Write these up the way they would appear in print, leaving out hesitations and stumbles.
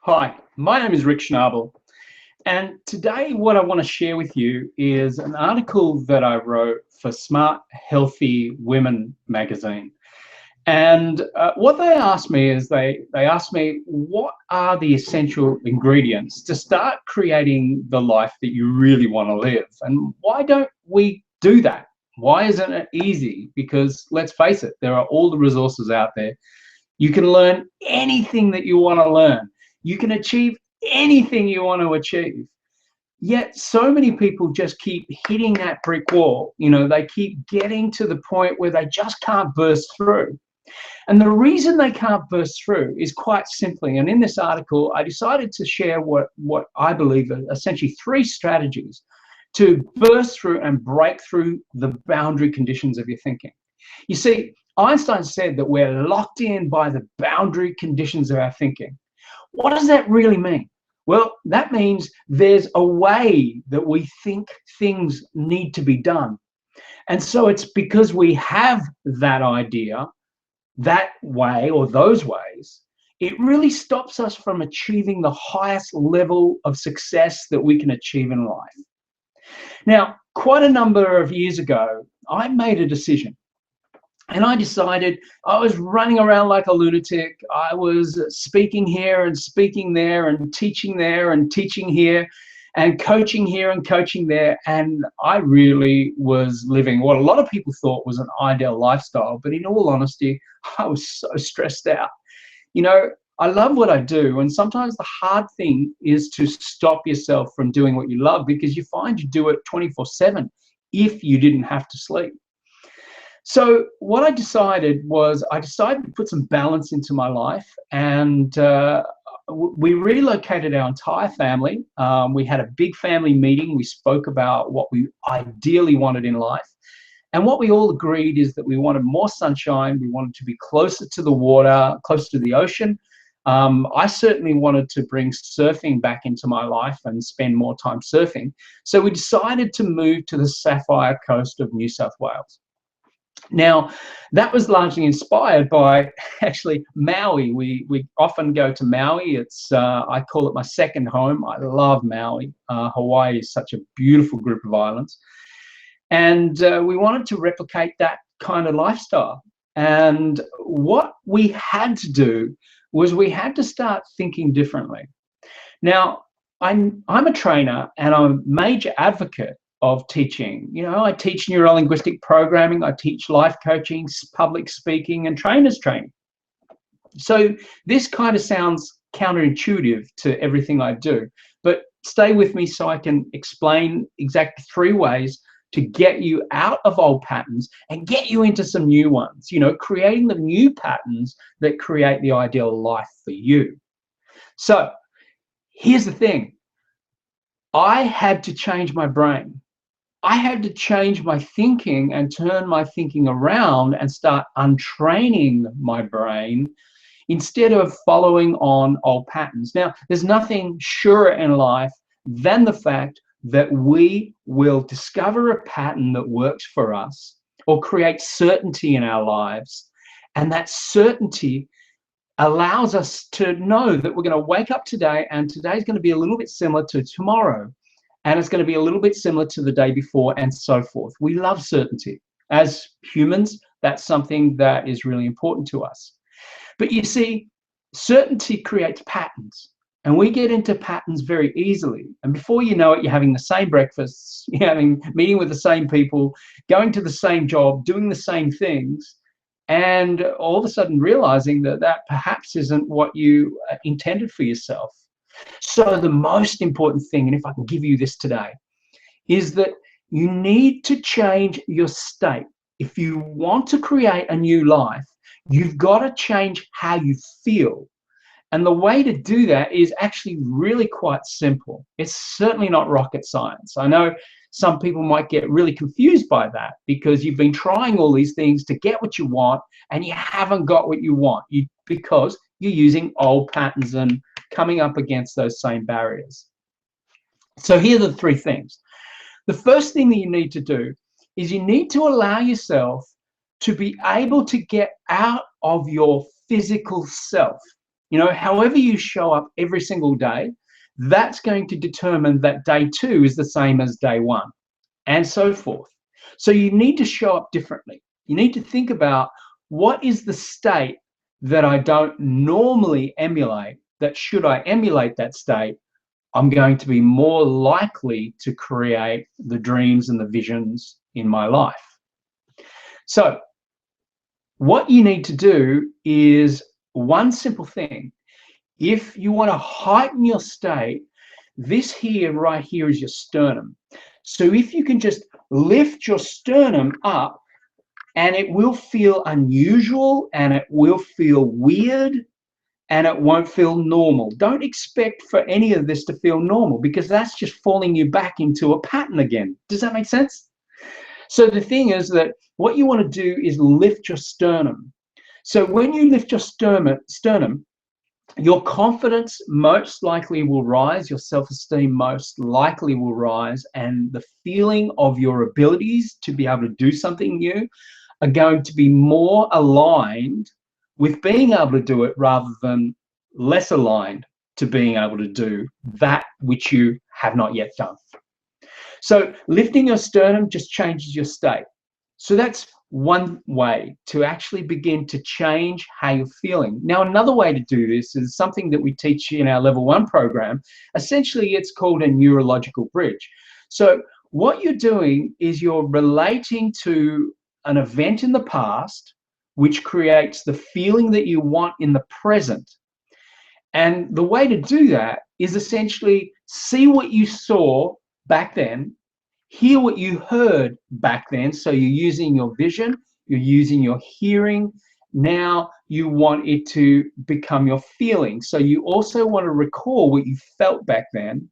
Hi, my name is Rick Schnabel, and today what I want to share with you is an article that I wrote for Smart Healthy Women magazine. And what they asked me is they asked me, what are the essential ingredients to start creating the life that you really want to live? And why don't we do that? Why isn't it easy? Because let's face it, there are all the resources out there. You can learn anything that you want to learn. You can achieve anything you want to achieve. Yet so many people just keep hitting that brick wall. They keep getting to the point where they just can't burst through. And the reason they can't burst through is quite simply, and in this article, I decided to share what I believe are essentially three strategies to burst through and break through the boundary conditions of your thinking. You see, Einstein said that we're locked in by the boundary conditions of our thinking. What does that really mean? Well, that means there's a way that we think things need to be done. And so it's because we have that idea, that way or those ways, it really stops us from achieving the highest level of success that we can achieve in life. Now, quite a number of years ago, I made a decision. And I decided I was running around like a lunatic. I was speaking here and speaking there and teaching here and coaching here and coaching there. And I really was living what a lot of people thought was an ideal lifestyle. But in all honesty, I was so stressed out. I love what I do. And sometimes the hard thing is to stop yourself from doing what you love, because you find you do it 24/7 if you didn't have to sleep. So what I decided to put some balance into my life, and we relocated our entire family. We had a big family meeting. We spoke about what we ideally wanted in life. And what we all agreed is that we wanted more sunshine. We wanted to be closer to the water, closer to the ocean. I certainly wanted to bring surfing back into my life and spend more time surfing. So we decided to move to the Sapphire Coast of New South Wales. Now, that was largely inspired by actually Maui. We often go to Maui. I call it my second home. I love Maui. Hawaii is such a beautiful group of islands. And we wanted to replicate that kind of lifestyle. And what we had to do was we had to start thinking differently. Now, I'm a trainer and I'm a major advocate of teaching. I teach neuro-linguistic programming, I teach life coaching, public speaking, and trainers training. So this kind of sounds counterintuitive to everything I do, but stay with me so I can explain exactly three ways to get you out of old patterns and get you into some new ones, creating the new patterns that create the ideal life for you. So here's the thing. I had to change my brain. I had to change my thinking and turn my thinking around and start untraining my brain instead of following on old patterns. Now, there's nothing surer in life than the fact that we will discover a pattern that works for us or create certainty in our lives. And that certainty allows us to know that we're going to wake up today, and today's going to be a little bit similar to tomorrow. And it's going to be a little bit similar to the day before, and so forth. We love certainty. As humans, that's something that is really important to us. But you see, certainty creates patterns, and we get into patterns very easily. And before you know it, you're having the same breakfasts, meeting with the same people, going to the same job, doing the same things, and all of a sudden realizing that perhaps isn't what you intended for yourself. So the most important thing, and if I can give you this today, is that you need to change your state. If you want to create a new life, you've got to change how you feel. And the way to do that is actually really quite simple. It's certainly not rocket science. I know some people might get really confused by that because you've been trying all these things to get what you want and you haven't got what you want because you're using old patterns and coming up against those same barriers. So here are the three things. The first thing that you need to do is you need to allow yourself to be able to get out of your physical self. However you show up every single day, that's going to determine that day 2 is the same as day 1, and so forth. So you need to show up differently. You need to think about, what is the state that I don't normally emulate, that should I emulate that state, I'm going to be more likely to create the dreams and the visions in my life. So what you need to do is one simple thing. If you want to heighten your state, this here, right here, is your sternum. So if you can just lift your sternum up, and it will feel unusual, and it will feel weird, and it won't feel normal. Don't expect for any of this to feel normal, because that's just falling you back into a pattern again. Does that make sense? So the thing is that what you want to do is lift your sternum. So when you lift your sternum, your confidence most likely will rise, your self-esteem most likely will rise, and the feeling of your abilities to be able to do something new are going to be more aligned with being able to do it, rather than less aligned to being able to do that which you have not yet done. So lifting your sternum just changes your state. So that's one way to actually begin to change how you're feeling. Now, another way to do this is something that we teach in our level 1 program. Essentially, it's called a neurological bridge. So what you're doing is you're relating to an event in the past, which creates the feeling that you want in the present. And the way to do that is essentially see what you saw back then, hear what you heard back then. So you're using your vision, you're using your hearing. Now you want it to become your feeling. So you also want to recall what you felt back then,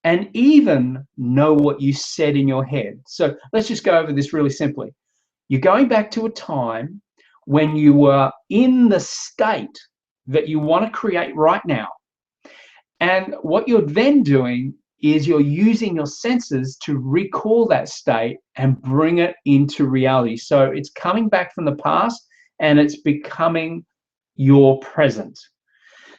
and even know what you said in your head. So let's just go over this really simply. You're going back to a time when you were in the state that you want to create right now. And what you're then doing is you're using your senses to recall that state and bring it into reality. So it's coming back from the past and it's becoming your present.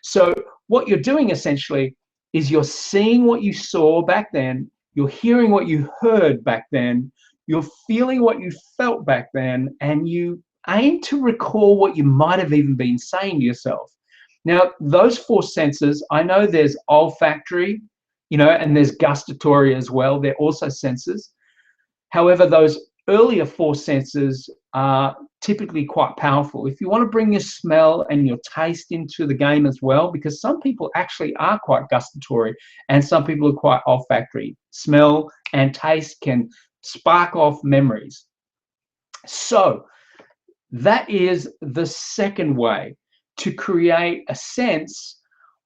So what you're doing essentially is you're seeing what you saw back then, you're hearing what you heard back then, you're feeling what you felt back then, and you aim to recall what you might have even been saying to yourself. Now, those 4 senses, I know there's olfactory, and there's gustatory as well. They're also senses. However, those earlier 4 senses are typically quite powerful. If you want to bring your smell and your taste into the game as well, because some people actually are quite gustatory and some people are quite olfactory. Smell and taste can spark off memories. So that is the second way to create a sense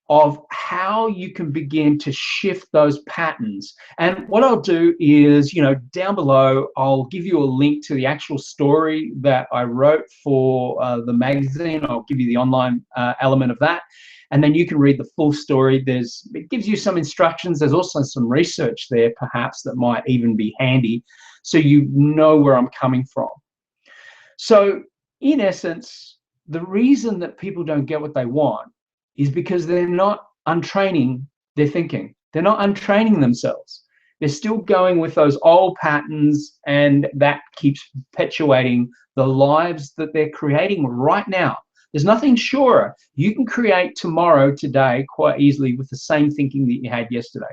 of how you can begin to shift those patterns. And what I'll do is, down below, I'll give you a link to the actual story that I wrote for the magazine. I'll give you the online element of that. And then you can read the full story. It gives you some instructions. There's also some research there, perhaps, that might even be handy, so you know where I'm coming from. So in essence, the reason that people don't get what they want is because they're not untraining their thinking. They're not untraining themselves. They're still going with those old patterns, and that keeps perpetuating the lives that they're creating right now. There's nothing surer. You can create tomorrow, today, quite easily with the same thinking that you had yesterday.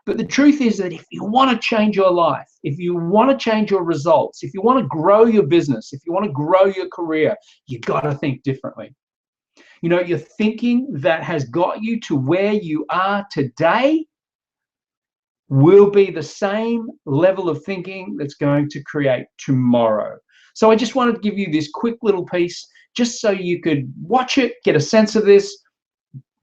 But the truth is that if you want to change your life, if you want to change your results, if you want to grow your business, if you want to grow your career, you got to think differently. Your thinking that has got you to where you are today will be the same level of thinking that's going to create tomorrow. So I just wanted to give you this quick little piece just so you could watch it, get a sense of this.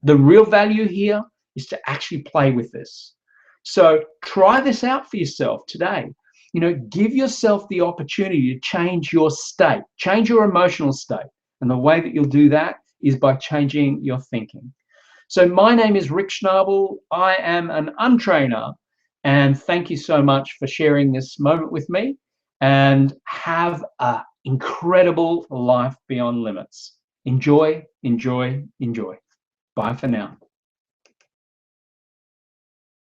The real value here is to actually play with this. So try this out for yourself today. Give yourself the opportunity to change your state, change your emotional state. And the way that you'll do that is by changing your thinking. So my name is Rick Schnabel. I am an untrainer. And thank you so much for sharing this moment with me. And have an incredible life beyond limits. Enjoy, enjoy, enjoy. Bye for now.